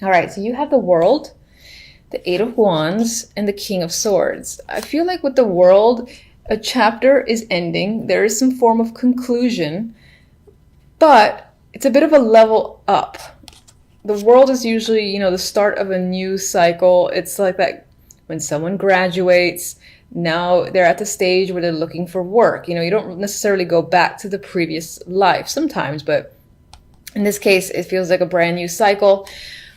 All right, so you have the World, the Eight of Wands, and the King of Swords. I feel like with the World, a chapter is ending. There is some form of conclusion, but it's a bit of a level up. The World is usually, the start of a new cycle. It's like that when someone graduates, now they're at the stage where they're looking for work. You don't necessarily go back to the previous life sometimes, but in this case, it feels like a brand new cycle.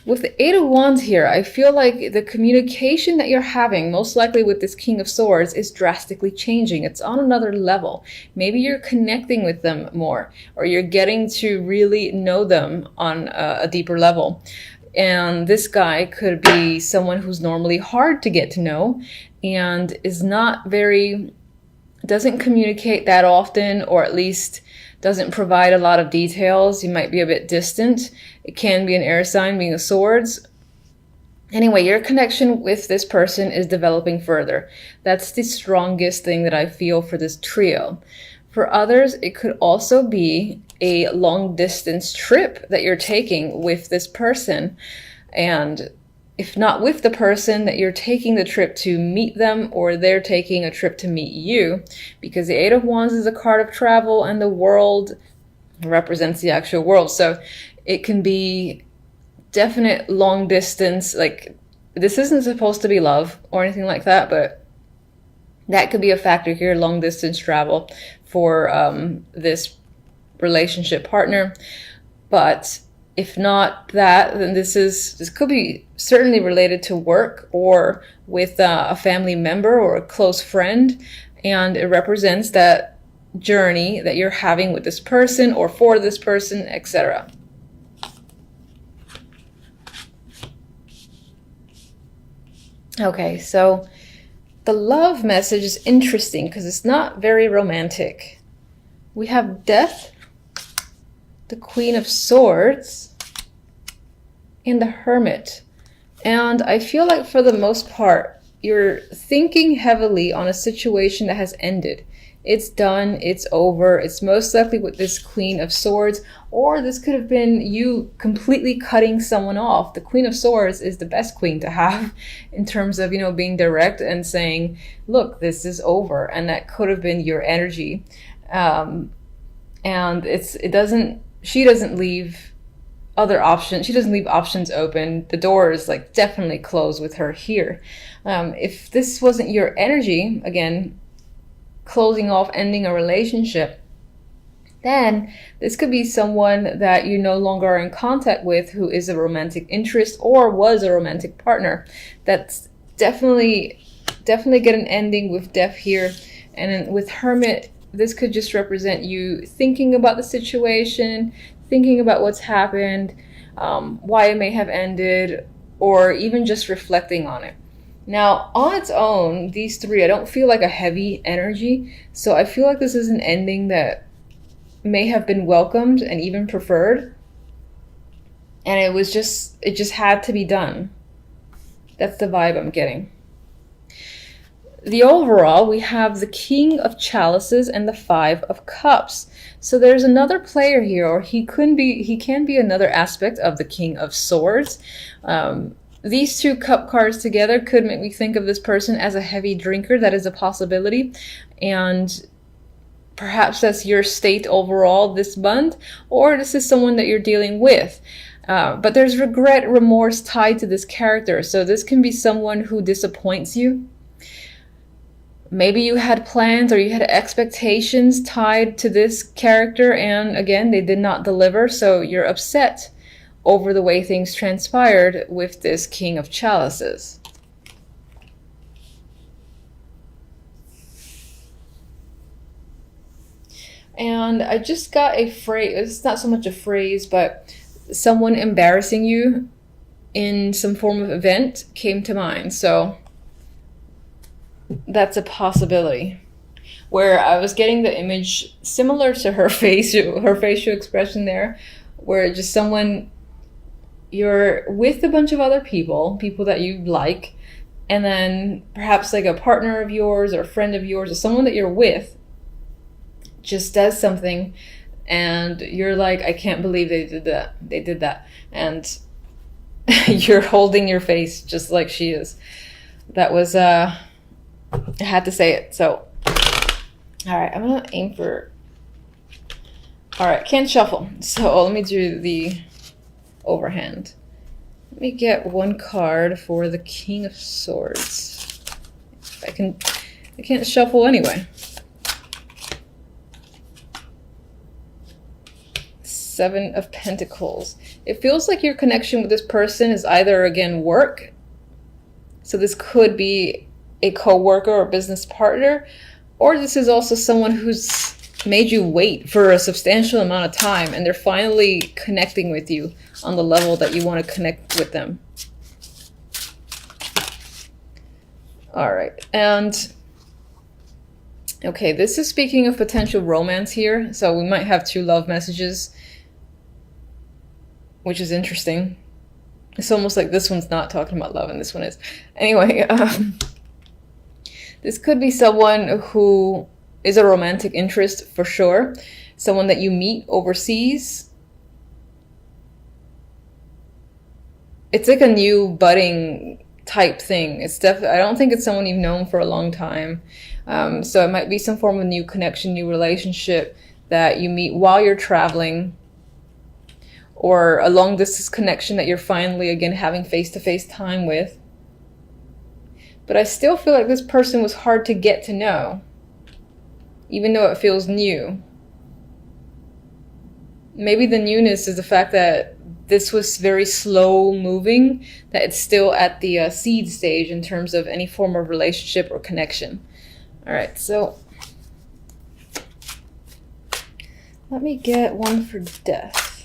With the Eight of Wands here, I feel like the communication that you're having, most likely with this King of Swords, is drastically changing. It's on another level. Maybe you're connecting with them more, or you're getting to really know them on a deeper level. And this guy could be someone who's normally hard to get to know and is doesn't communicate that often, or at least doesn't provide a lot of details. You might be a bit distant. It can be an air sign, being a swords. Anyway, your connection with this person is developing further. That's the strongest thing that I feel for this trio. For others, it could also be a long distance trip that you're taking with this person. And if not with the person, that you're taking the trip to meet them, or they're taking a trip to meet you, because the Eight of Wands is a card of travel and the World represents the actual world. So it can be definite long distance. Like, this isn't supposed to be love or anything like that, but that could be a factor here, long distance travel for this relationship partner. But if not that, then this could be certainly related to work or with a family member or a close friend, and it represents that journey that you're having with this person or for this person, etc. Okay, so the love message is interesting because it's not very romantic. We have Death, the Queen of Swords, and the Hermit. And I feel like for the most part, you're thinking heavily on a situation that has ended. It's done, it's over. It's most likely with this Queen of Swords, or this could have been you completely cutting someone off. The Queen of Swords is the best queen to have in terms of, being direct and saying, look, this is over. And that could have been your energy. And she doesn't leave other options. She doesn't leave options open. The door is definitely closed with her here. If this wasn't your energy, again, closing off, ending a relationship, then this could be someone that you no longer are in contact with, who is a romantic interest or was a romantic partner. That's definitely get an ending with Death here. And then with Hermit, this could just represent you thinking about the situation, thinking about what's happened, why it may have ended, or even just reflecting on it. Now, on its own, these three, I don't feel like a heavy energy. So I feel like this is an ending that may have been welcomed and even preferred. And it just had to be done. That's the vibe I'm getting. The overall, we have the King of Chalices and the Five of Cups. So there's another player here, or he can be another aspect of the King of Swords. These two cup cards together could make me think of this person as a heavy drinker. That is a possibility. And perhaps that's your state overall this month, or this is someone that you're dealing with. But there's regret, remorse tied to this character. So this can be someone who disappoints you. Maybe you had plans or you had expectations tied to this character, and again, they did not deliver, so you're upset over the way things transpired with this King of Chalices. And I just got a phrase, it's not so much a phrase, but someone embarrassing you in some form of event came to mind. So that's a possibility. Where I was getting the image similar to her facial expression there, where just someone, you're with a bunch of other people that you like, and then perhaps a partner of yours or a friend of yours or someone that you're with just does something, and you're like, I can't believe they did that. And You're holding your face just like she is. That was, I had to say it. So, all right, I'm going to aim for, all right, can't shuffle. So let me do the overhand. Let me get one card for the King of Swords. I can't shuffle anyway. Seven of Pentacles. It feels like your connection with this person is either, again, work. So this could be a co-worker or business partner, or this is also someone who's made you wait for a substantial amount of time and they're finally connecting with you on the level that you want to connect with them. All right, and okay, this is speaking of potential romance here, so we might have two love messages, which is interesting. It's almost like this one's not talking about love and this one is. Anyway, this could be someone who is a romantic interest for sure. Someone that you meet overseas. It's like a new budding type thing. It's definitely, I don't think it's someone you've known for a long time. So it might be some form of new connection, new relationship that you meet while you're traveling, or a long distance connection that you're finally, again, having face-to-face time with. But I still feel like this person was hard to get to know, even though it feels new. Maybe the newness is the fact that this was very slow moving, that it's still at the seed stage in terms of any form of relationship or connection. All right, so let me get one for Death.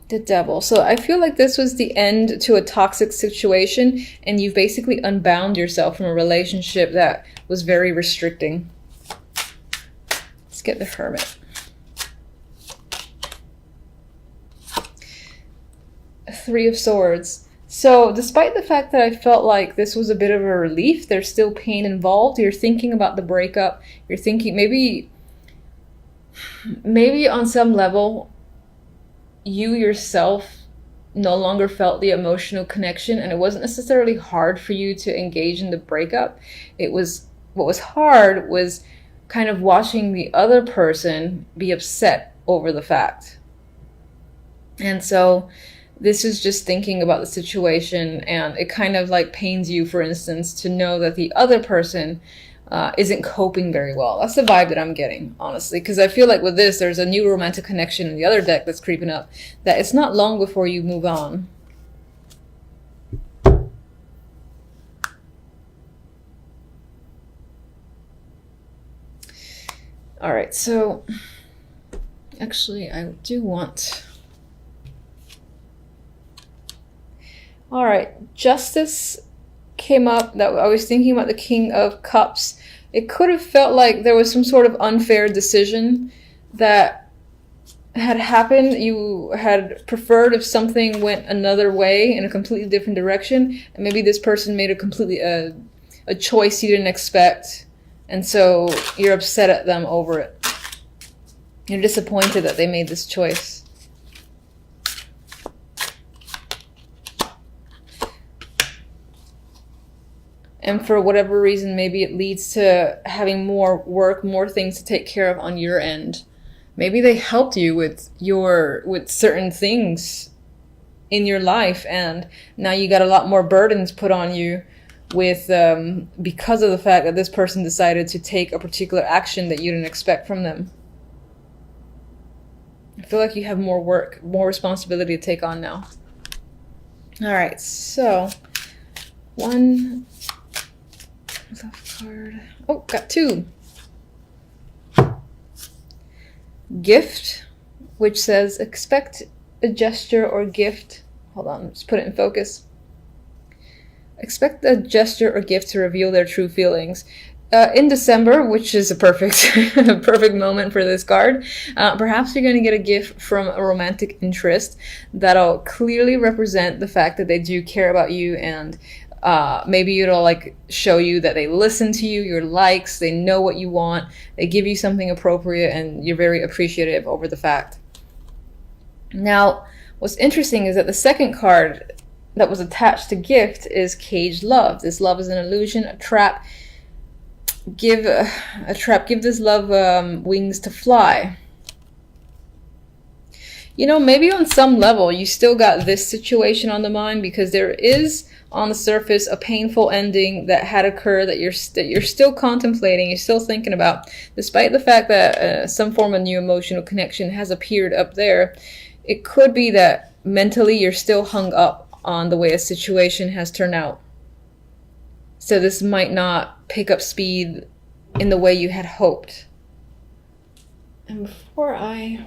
The Devil. So I feel like this was the end to a toxic situation, and you've basically unbound yourself from a relationship that was very restricting. Let's get the Hermit. Three of Swords. So despite the fact that I felt like this was a bit of a relief, there's still pain involved. You're thinking about the breakup. You're thinking maybe on some level you yourself no longer felt the emotional connection, and it wasn't necessarily hard for you to engage in the breakup. It was, what was hard was kind of watching the other person be upset over the fact. And so this is just thinking about the situation, and it kind of like pains you, for instance, to know that the other person isn't coping very well. That's the vibe that I'm getting, honestly, because I feel like with this, there's a new romantic connection in the other deck that's creeping up, that it's not long before you move on. All right, so actually I do want... All right, Justice came up. That I was thinking about the King of Cups. It could have felt like there was some sort of unfair decision that had happened. You had preferred if something went another way in a completely different direction, and maybe this person made a completely a choice you didn't expect, and so you're upset at them over it. You're disappointed that they made this choice. And for whatever reason, maybe it leads to having more work, more things to take care of on your end. Maybe they helped you with certain things in your life, and now you got a lot more burdens put on you with because of the fact that this person decided to take a particular action that you didn't expect from them. I feel like you have more work, more responsibility to take on now. All right, so one left card. Oh, got two. Gift, which says expect a gesture or gift. Hold on, let's put it in focus. Expect a gesture or gift to reveal their true feelings. In December, which is a perfect moment for this card, perhaps you're going to get a gift from a romantic interest that'll clearly represent the fact that they do care about you and Maybe it'll like show you that they listen to you, your likes, they know what you want, they give you something appropriate, and you're very appreciative over the fact. Now, what's interesting is that the second card that was attached to gift is caged love. This love is an illusion, a trap. Give this love wings to fly. You know, maybe on some level you still got this situation on the mind, because there is on the surface a painful ending that had occurred that you're still contemplating, you're still thinking about, despite the fact that some form of new emotional connection has appeared up there. It could be that mentally you're still hung up on the way a situation has turned out. So this might not pick up speed in the way you had hoped. And before I...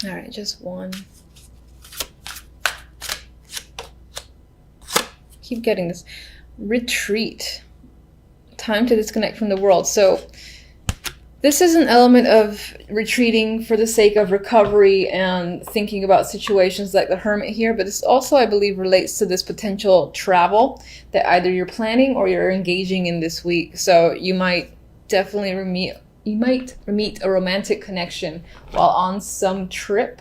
All right, just one. Keep getting this. Retreat. Time to disconnect from the world. So this is an element of retreating for the sake of recovery and thinking about situations like the Hermit here, but this also, I believe, relates to this potential travel that either you're planning or you're engaging in this week. So you might definitely meet a romantic connection while on some trip.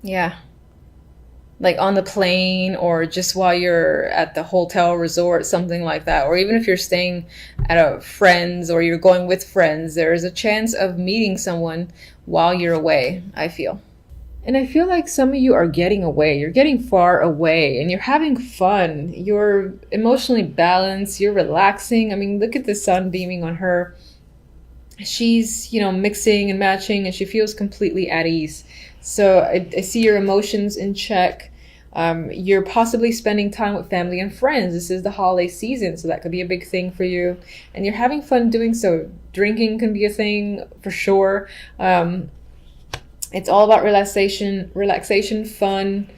Yeah. Like on the plane, or just while you're at the hotel resort, something like that. Or even if you're staying at a friend's or you're going with friends, there is a chance of meeting someone while you're away, I feel. And I feel like some of you are getting away. You're getting far away and you're having fun. You're emotionally balanced. You're relaxing. I mean, look at the sun beaming on her. She's, mixing and matching, and she feels completely at ease. So I see your emotions in check. You're possibly spending time with family and friends. This is the holiday season, so that could be a big thing for you. And you're having fun doing so. Drinking can be a thing for sure. It's all about relaxation, fun,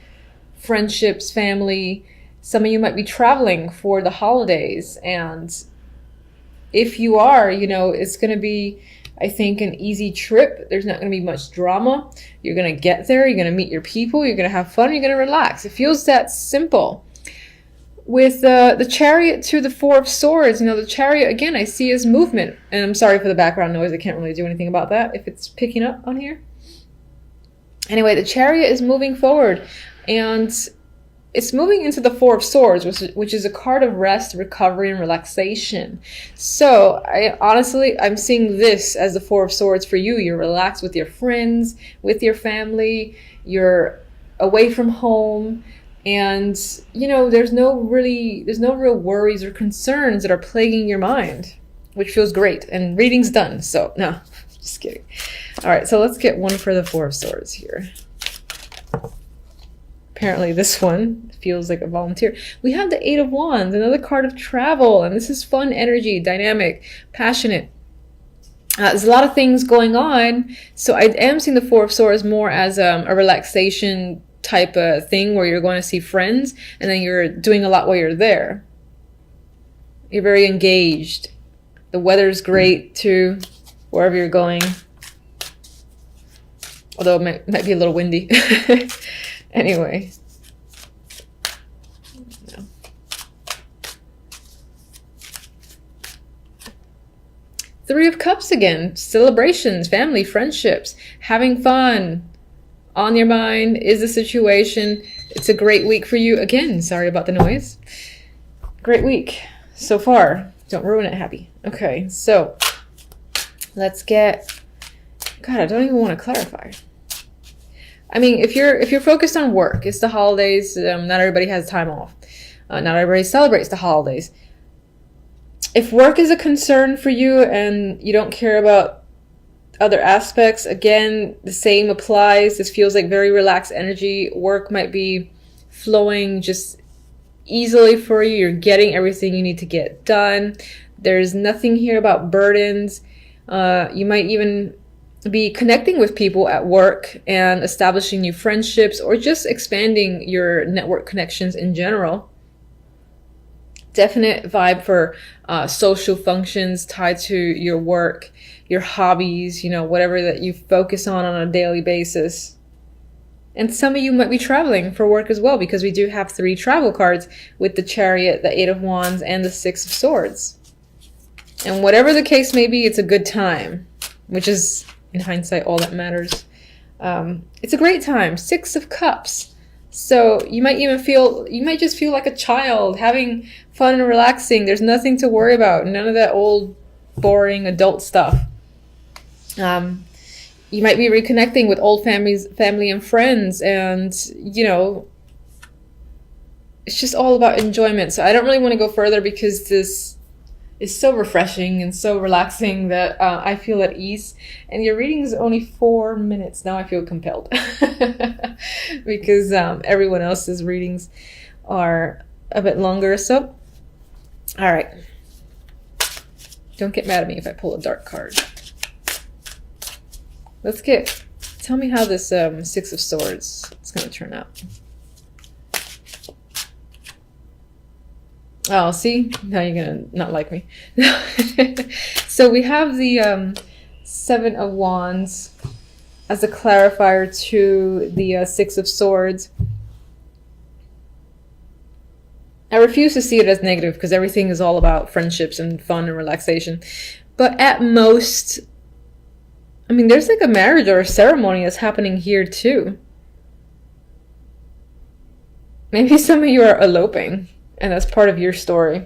friendships, family. Some of you might be traveling for the holidays. And if you are, it's going to be, I think, an easy trip. There's not going to be much drama. You're going to get there. You're going to meet your people. You're going to have fun. You're going to relax. It feels that simple. With the Chariot to the Four of Swords, the Chariot, again, I see as movement. And I'm sorry for the background noise. I can't really do anything about that if it's picking up on here. Anyway, the Chariot is moving forward, and it's moving into the Four of Swords, which is a card of rest, recovery, and relaxation. So I'm seeing this as the Four of Swords for you. You're relaxed with your friends, with your family. You're away from home, and there's no real worries or concerns that are plaguing your mind, which feels great. And reading's done. So no, just kidding. All right, so let's get one for the Four of Swords here. Apparently this one feels like a volunteer. We have the Eight of Wands, another card of travel, and this is fun energy, dynamic, passionate. There's a lot of things going on, so I am seeing the Four of Swords more as a relaxation type of thing where you're going to see friends, and then you're doing a lot while you're there. You're very engaged. The weather's great too, wherever you're going. Although it might be a little windy. Anyway. No. Three of Cups again. Celebrations, family, friendships, having fun. On your mind is the situation. It's a great week for you. Again, sorry about the noise. Great week so far. Don't ruin it, happy. Okay, so let's get... God, I don't even want to clarify. I mean, if you're focused on work, it's the holidays. Not everybody has time off. Not everybody celebrates the holidays. If work is a concern for you and you don't care about other aspects, again, the same applies. This feels like very relaxed energy. Work might be flowing just easily for you. You're getting everything you need to get done. There's nothing here about burdens. You might even be connecting with people at work and establishing new friendships, or just expanding your network connections in general. Definite vibe for social functions tied to your work, your hobbies, whatever that you focus on a daily basis. And some of you might be traveling for work as well, because we do have 3 travel cards with the Chariot, the 8 of Wands, and the 6 of Swords. And whatever the case may be, it's a good time, which is, in hindsight, all that matters. It's a great time. 6 of Cups. So you might just feel like a child, having fun and relaxing. There's nothing to worry about. None of that old, boring adult stuff. You might be reconnecting with old family and friends, and, it's just all about enjoyment. So I don't really want to go further, because this is so refreshing and so relaxing that I feel at ease. And your reading is only 4 minutes. Now I feel compelled because everyone else's readings are a bit longer. So, all right. Don't get mad at me if I pull a dark card. Tell me how this 6 of Swords is going to turn out. Oh, see? Now you're going to not like me. So we have the 7 of Wands as a clarifier to the 6 of Swords. I refuse to see it as negative, because everything is all about friendships and fun and relaxation. But at most, there's like a marriage or a ceremony that's happening here too. Maybe some of you are eloping, and that's part of your story.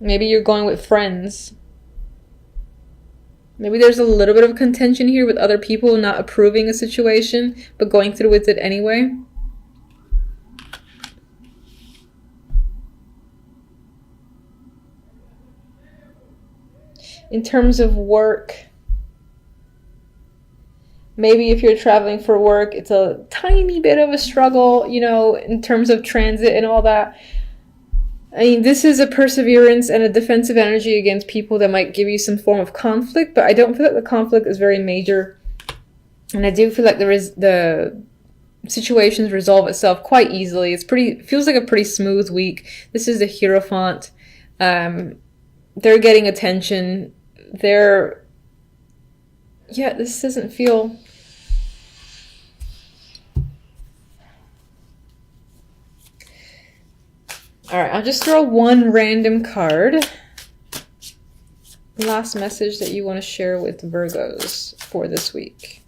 Maybe you're going with friends. Maybe there's a little bit of contention here with other people not approving a situation, but going through with it anyway. In terms of work, maybe if you're traveling for work, it's a tiny bit of a struggle, in terms of transit and all that. This is a perseverance and a defensive energy against people that might give you some form of conflict, but I don't feel like the conflict is very major. And I do feel like the situations resolve itself quite easily. Feels like a pretty smooth week. This is the Hierophant. They're getting attention. This doesn't feel... All right, I'll just throw one random card. Last message that you want to share with Virgos for this week.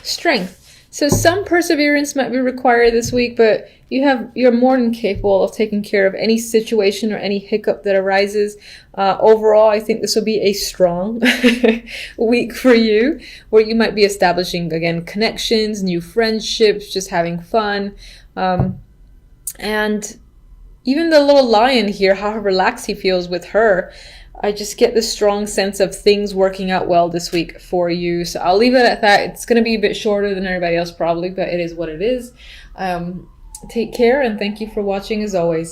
Strength. So some perseverance might be required this week, but you're more than capable of taking care of any situation or any hiccup that arises. Overall, I think this will be a strong week for you, where you might be establishing, again, connections, new friendships, just having fun. And even the little lion here, how relaxed he feels with her, I just get this strong sense of things working out well this week for you. So I'll leave it at that. It's going to be a bit shorter than everybody else probably, but it is what it is. Take care, and thank you for watching as always.